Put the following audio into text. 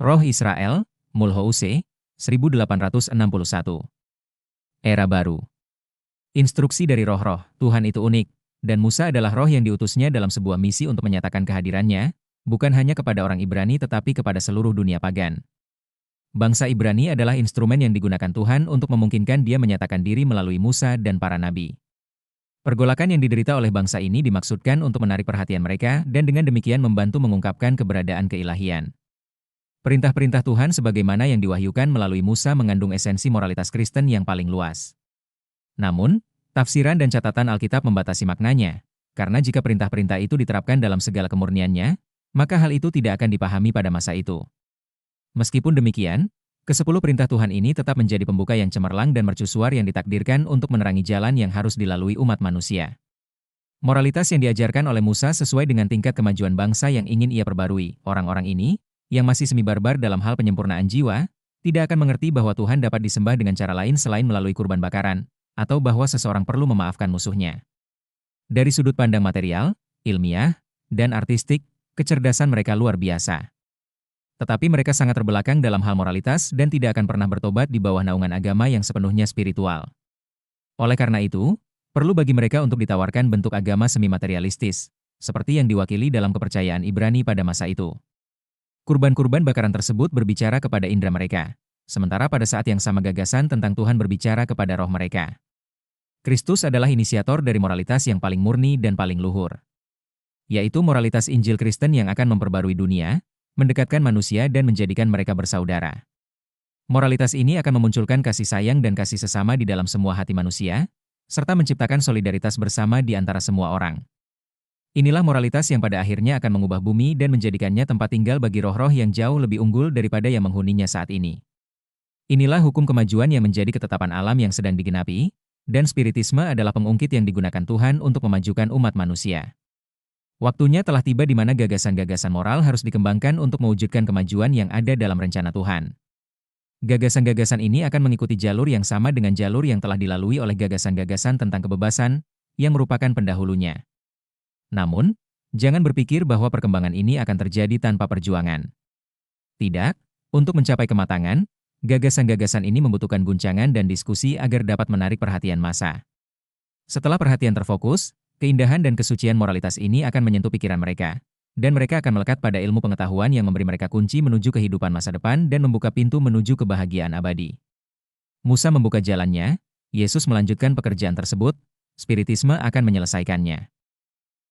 Roh Israel, Mulhouse, 1861. Era baru. Instruksi dari roh-roh, Tuhan itu unik, dan Musa adalah roh yang diutusnya dalam sebuah misi untuk menyatakan kehadirannya, bukan hanya kepada orang Ibrani tetapi kepada seluruh dunia pagan. Bangsa Ibrani adalah instrumen yang digunakan Tuhan untuk memungkinkan dia menyatakan diri melalui Musa dan para nabi. Pergolakan yang diderita oleh bangsa ini dimaksudkan untuk menarik perhatian mereka dan dengan demikian membantu mengungkapkan keberadaan keilahian. Perintah-perintah Tuhan sebagaimana yang diwahyukan melalui Musa mengandung esensi moralitas Kristen yang paling luas. Namun, tafsiran dan catatan Alkitab membatasi maknanya, karena jika perintah-perintah itu diterapkan dalam segala kemurniannya, maka hal itu tidak akan dipahami pada masa itu. Meskipun demikian, ke-10 perintah Tuhan ini tetap menjadi pembuka yang cemerlang dan mercusuar yang ditakdirkan untuk menerangi jalan yang harus dilalui umat manusia. Moralitas yang diajarkan oleh Musa sesuai dengan tingkat kemajuan bangsa yang ingin ia perbarui. Orang-orang ini, yang masih semi barbar dalam hal penyempurnaan jiwa, tidak akan mengerti bahwa Tuhan dapat disembah dengan cara lain selain melalui kurban bakaran, atau bahwa seseorang perlu memaafkan musuhnya. Dari sudut pandang material, ilmiah, dan artistik, kecerdasan mereka luar biasa. Tetapi mereka sangat terbelakang dalam hal moralitas dan tidak akan pernah bertobat di bawah naungan agama yang sepenuhnya spiritual. Oleh karena itu, perlu bagi mereka untuk ditawarkan bentuk agama semi-materialistis, seperti yang diwakili dalam kepercayaan Ibrani pada masa itu. Kurban-kurban bakaran tersebut berbicara kepada indera mereka, sementara pada saat yang sama gagasan tentang Tuhan berbicara kepada roh mereka. Kristus adalah inisiator dari moralitas yang paling murni dan paling luhur, yaitu moralitas Injil Kristen yang akan memperbarui dunia, mendekatkan manusia dan menjadikan mereka bersaudara. Moralitas ini akan memunculkan kasih sayang dan kasih sesama di dalam semua hati manusia, serta menciptakan solidaritas bersama di antara semua orang. Inilah moralitas yang pada akhirnya akan mengubah bumi dan menjadikannya tempat tinggal bagi roh-roh yang jauh lebih unggul daripada yang menghuninya saat ini. Inilah hukum kemajuan yang menjadi ketetapan alam yang sedang digenapi, dan spiritisme adalah pengungkit yang digunakan Tuhan untuk memajukan umat manusia. Waktunya telah tiba di mana gagasan-gagasan moral harus dikembangkan untuk mewujudkan kemajuan yang ada dalam rencana Tuhan. Gagasan-gagasan ini akan mengikuti jalur yang sama dengan jalur yang telah dilalui oleh gagasan-gagasan tentang kebebasan, yang merupakan pendahulunya. Namun, jangan berpikir bahwa perkembangan ini akan terjadi tanpa perjuangan. Tidak, untuk mencapai kematangan, gagasan-gagasan ini membutuhkan guncangan dan diskusi agar dapat menarik perhatian massa. Setelah perhatian terfokus, keindahan dan kesucian moralitas ini akan menyentuh pikiran mereka, dan mereka akan melekat pada ilmu pengetahuan yang memberi mereka kunci menuju kehidupan masa depan dan membuka pintu menuju kebahagiaan abadi. Musa membuka jalannya, Yesus melanjutkan pekerjaan tersebut, spiritisme akan menyelesaikannya.